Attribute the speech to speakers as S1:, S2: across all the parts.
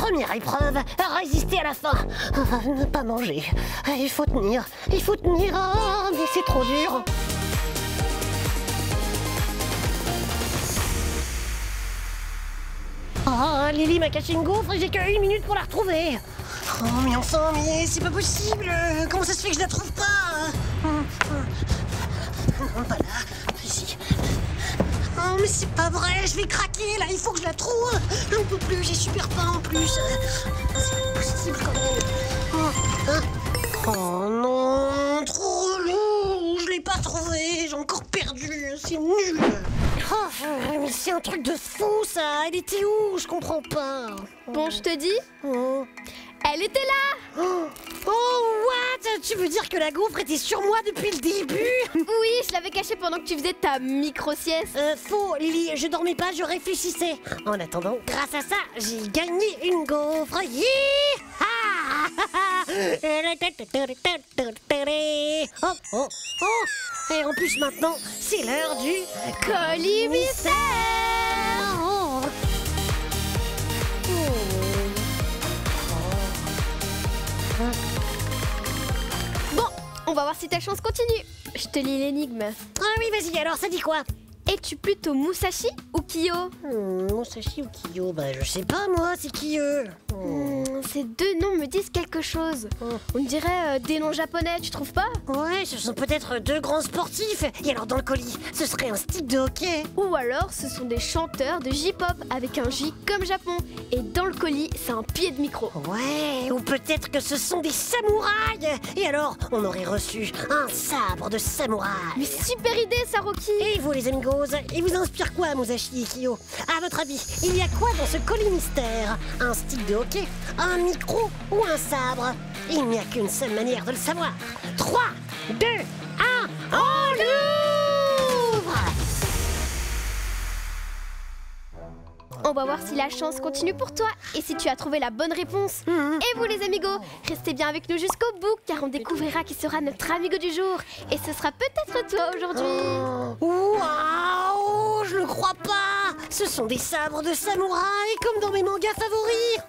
S1: Première épreuve, résister à la faim. Ne pas manger. Il faut tenir. Il faut tenir. Ah, mais c'est trop dur. Oh, Lily m'a caché une gaufre et j'ai que 1 minute pour la retrouver. Oh, mais enfin, mais c'est pas possible. Comment ça se fait que je la trouve pas? Non, pas là. Ici. Oh, mais c'est pas vrai, je vais craquer là, il faut que je la trouve. J'en peux plus, j'ai super faim en plus. C'est pas possible quand même. Oh non, trop long, je l'ai pas trouvé, j'ai encore perdu, c'est nul. Oh, mais c'est un truc de fou ça, elle était où? Je comprends pas.
S2: Bon, je te dis, elle était là.
S1: Oh, what? Tu veux dire que la gaufre était sur moi depuis le début?
S2: Oui, je l'avais cachée pendant que tu faisais ta micro-sieste.
S1: Faux, Lily, je dormais pas, je réfléchissais. En attendant, grâce à ça, j'ai gagné une gaufre. Oh, oh, oh. Et en plus maintenant, c'est l'heure du
S2: colis mystère.
S1: Oh.
S2: Bon, on va voir si ta chance continue. Je te lis l'énigme.
S1: Ah oui, vas-y, alors ça dit quoi?
S2: Es-tu plutôt Musashi ou Kiyo?
S1: Musashi ou Kiyo? Bah je sais pas moi, c'est qui eux?
S2: Ces deux noms me disent quelque chose. On dirait des noms japonais, tu trouves pas?
S1: Ouais, ce sont peut-être deux grands sportifs. Et alors dans le colis, ce serait un stick de hockey.
S2: Ou alors ce sont des chanteurs de J-pop avec un J comme Japon. Et dans le colis, c'est un pied de micro.
S1: Ouais, ou peut-être que ce sont des samouraïs. Et alors, on aurait reçu un sabre de samouraï.
S2: Mais super idée ça, Rocky.
S1: Et vous les amigos, il vous inspire quoi, Musashi et Kiyo? À votre avis, il y a quoi dans ce colis mystère? Un stick de hockey, un micro ou un sabre? Il n'y a qu'une seule manière de le savoir. 3, 2, 1, on l'ouvre!
S2: On va voir si la chance continue pour toi et si tu as trouvé la bonne réponse. Et vous les amigos, restez bien avec nous jusqu'au bout car on découvrira qui sera notre amigo du jour. Et ce sera peut-être toi aujourd'hui.
S1: Waouh, je le crois pas. Ce sont des sabres de samouraï comme dans mes mangas favoris.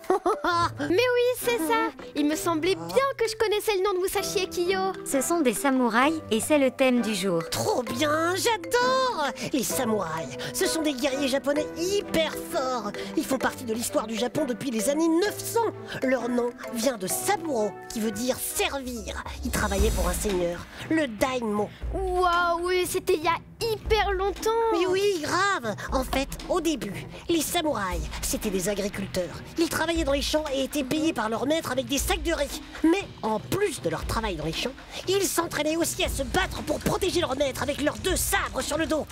S2: Mais oui, c'est ça. Il me semblait bien que je connaissais le nom de Musashi et Kiyo.
S3: Ce sont des samouraïs et c'est le thème du jour.
S1: Trop bien, j'adore. Les samouraïs, ce sont des guerriers japonais hyper forts. Ils font partie de l'histoire du Japon depuis les années 900. Leur nom vient de Saburo, qui veut dire servir. Ils travaillaient pour un seigneur, le daimyo.
S2: Waouh, oui, c'était il y a hyper longtemps.
S1: Mais oui, grave. En fait, au début, les samouraïs, c'était des agriculteurs. Ils travaillaient dans les champs et étaient payés par leur maître avec des sacs de riz. Mais en plus de leur travail dans les champs, ils s'entraînaient aussi à se battre pour protéger leur maître avec leurs 2 sabres sur le dos.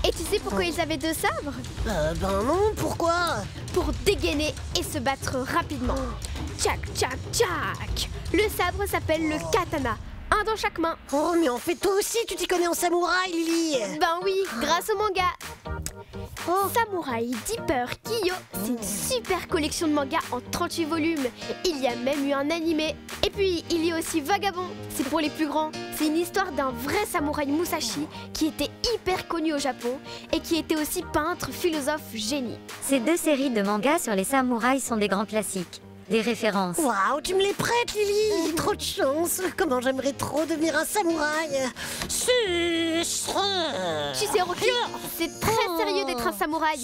S2: Et tu sais pourquoi ils avaient 2 sabres?
S1: Ben non, pourquoi?
S2: Pour dégainer et se battre rapidement. Tchac, tchac, tchac. Le sabre s'appelle le katana. Un dans chaque main.
S1: Oh, mais en fait, toi aussi, tu t'y connais en samouraï, Lily.
S2: Ben oui, grâce au manga. Samouraï Deeper Kiyo, c'est une super collection de mangas en 38 volumes. Il y a même eu un animé. Et puis, il y a aussi Vagabond, c'est pour les plus grands. C'est une histoire d'un vrai samouraï Musashi qui était hyper connu au Japon et qui était aussi peintre, philosophe, génie.
S3: Ces 2 séries de mangas sur les samouraïs sont des grands classiques. Des références.
S1: Waouh, tu me les prêtes, Lily. Trop de chance. Comment j'aimerais trop devenir un samouraï.
S2: Tu sais, Rocky, c'est très sérieux d'être un samouraï.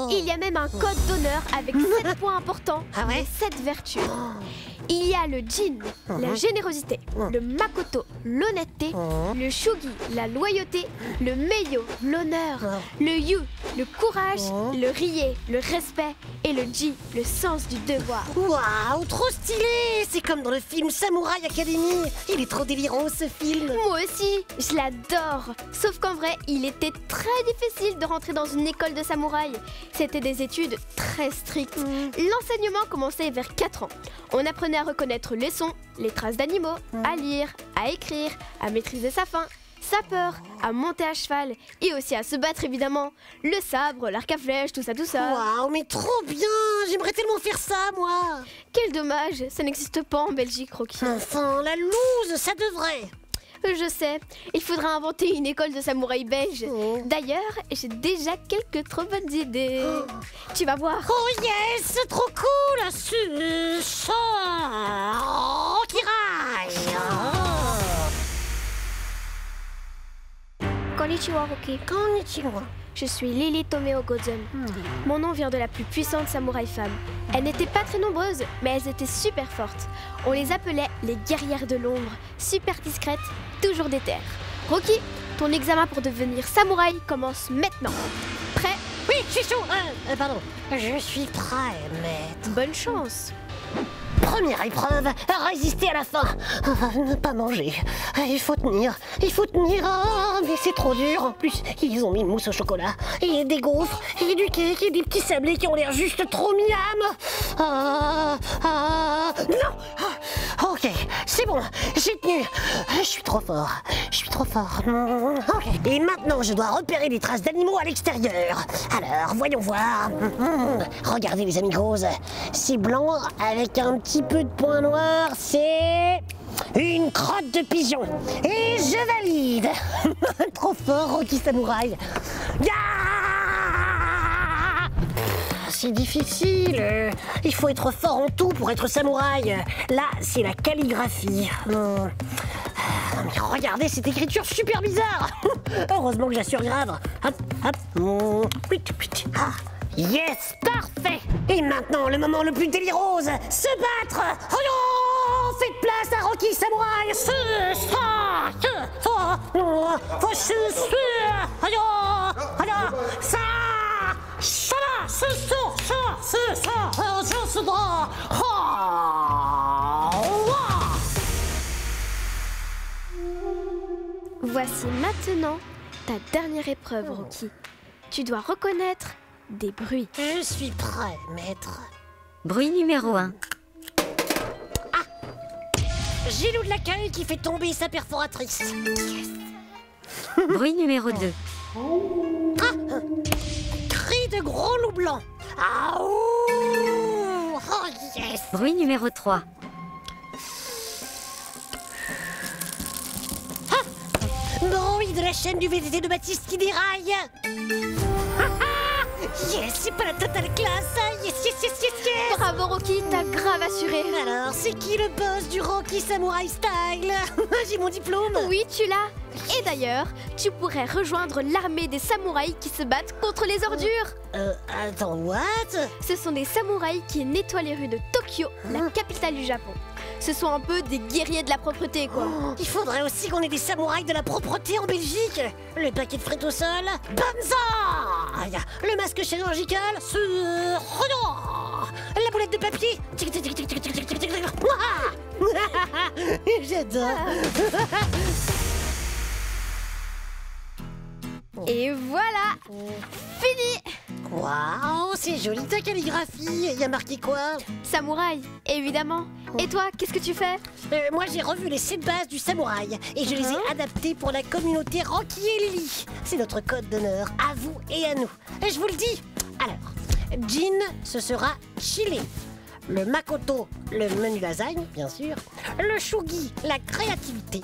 S2: Il y a même un code d'honneur avec 7 points importants,
S1: Ah ouais?
S2: les 7 vertus. Il y a le Jin, la générosité, le Makoto, l'honnêteté, le Shugi, la loyauté, le Meiyo, l'honneur, le Yu, le courage, le Rie, le respect et le Ji, le sens du devoir.
S1: Waouh, trop stylé. C'est comme dans le film Samouraï Academy. Il est trop délirant, ce film.
S2: Moi aussi, je l'adore. Sauf qu'en vrai, il était très difficile de rentrer dans une école de samouraï. C'était des études très strictes. L'enseignement commençait vers 4 ans. On apprenait à reconnaître les sons, les traces d'animaux, à lire, à écrire, à maîtriser sa faim, sa peur, à monter à cheval et aussi à se battre évidemment. Le sabre, l'arc à flèche, tout ça, tout ça.
S1: Waouh, mais trop bien. J'aimerais tellement faire ça, moi.
S2: Quel dommage, ça n'existe pas en Belgique, Rocky.
S1: Enfin, la loose, ça devrait.
S2: Je sais, il faudra inventer une école de samouraï belge. D'ailleurs, j'ai déjà quelques trop bonnes idées. Tu vas voir.
S1: Oh yes, c'est trop cool. C'est ça. Rocky Rai.
S2: Konnichiwa, Rocky.
S1: Konnichiwa.
S2: Je suis Lily Tomeo Gozen. Mon nom vient de la plus puissante samouraï femme. Elles n'étaient pas très nombreuses, mais elles étaient super fortes. On les appelait les guerrières de l'ombre, super discrètes, toujours déterres. Rocky, ton examen pour devenir samouraï commence maintenant. Prêt?
S1: Oui, je suis chaud. Pardon. Je suis prêt, maître.
S2: Bonne chance.
S1: Première épreuve, résister à la faim. Ne pas manger. Il faut tenir. Ah, mais c'est trop dur. En plus, ils ont mis une mousse au chocolat. Et des gaufres, et du cake, et des petits sablés qui ont l'air juste trop miam. Non. Ok, c'est bon. J'ai tenu. Je suis trop fort. Ok. Et maintenant, je dois repérer les traces d'animaux à l'extérieur. Alors, voyons voir. Regardez les amigos. C'est blanc avec un petit peu de points noirs. C'est une crotte de pigeon. Et je valide. Trop fort, Rocky Samouraï. C'est difficile. Il faut être fort en tout pour être samouraï. Là, c'est la calligraphie. Mais regardez cette écriture super bizarre. Heureusement que j'assure grave. Hop. Ah, yes, parfait. Et maintenant, le moment le plus délirose, se battre. Oh, faites place à Rocky Samouraï.
S2: Voici maintenant ta dernière épreuve, Rocky. Tu dois reconnaître des bruits.
S1: Je suis prêt, maître.
S3: Bruit numéro 1.
S1: Gilou de l'accueil qui fait tomber sa perforatrice.
S3: Bruit numéro 2.
S1: Cri de gros loup blanc. Ah, ouh. Oh yes.
S3: Bruit numéro 3.
S1: Bruit de la chaîne du VTT de Baptiste qui déraille. Yes, c'est pas la totale classe. Yes.
S2: Bravo, Rocky, t'as grave assuré.
S1: Alors, c'est qui le boss du Rocky Samouraï Style? J'ai mon diplôme.
S2: Oui, tu l'as. Et d'ailleurs, tu pourrais rejoindre l'armée des samouraïs qui se battent contre les ordures.
S1: Attends, what?
S2: Ce sont des samouraïs qui nettoient les rues de Tokyo, la capitale du Japon. Ce sont un peu des guerriers de la propreté, quoi.
S1: Il faudrait aussi qu'on ait des samouraïs de la propreté en Belgique. Le paquet de frites au sol, banzai. Le masque chirurgical, la boulette de papier. J'adore.
S2: Et voilà, fini.
S1: Waouh, c'est joli ta calligraphie. Il y a marqué quoi?
S2: Samouraï, évidemment. Et toi, qu'est-ce que tu fais?
S1: Moi, j'ai revu les 7 bases du samouraï et je les ai adaptées pour la communauté Rocky et Lily. C'est notre code d'honneur, à vous et à nous. Et je vous le dis. Alors, Jin, ce sera chili. Le Makoto, le menu lasagne, bien sûr. Le Shugi, la créativité.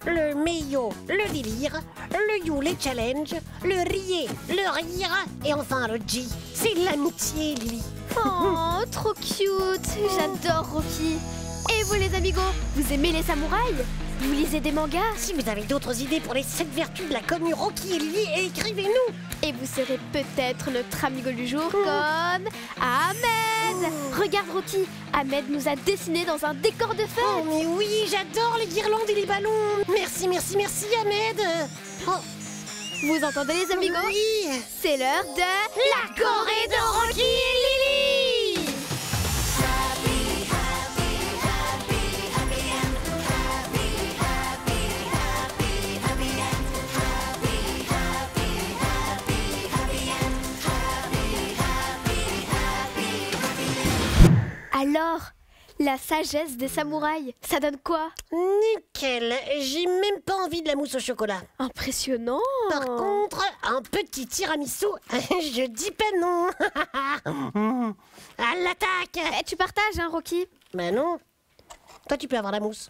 S1: Le Meiyo, le délire. Le Yu, les challenges. Le Rie, le rire. Et enfin le Ji, c'est l'amitié, Lily.
S2: Oh, trop cute. J'adore Rocky. Et vous les amigos, vous aimez les samouraïs? Vous lisez des mangas?
S1: Si vous avez d'autres idées pour les 7 vertus de la commune Rocky et Lily, écrivez-nous.
S2: Et vous serez peut-être notre amigo du jour comme Ahmed. Regarde Rocky, Ahmed nous a dessiné dans un décor de fête.
S1: Oh mais oui, j'adore les guirlandes et les ballons. Merci Ahmed. Oh.
S2: Vous entendez les amigos?
S1: Oui.
S2: C'est l'heure de la Corée de Rocky et Lily. Alors, la sagesse des samouraïs, ça donne quoi?
S1: Nickel, j'ai même pas envie de la mousse au chocolat.
S2: Impressionnant.
S1: Par contre, un petit tiramisu, je dis pas non. À l'attaque.
S2: Tu partages, hein, Rocky?
S1: Bah non. Toi, tu peux avoir la mousse.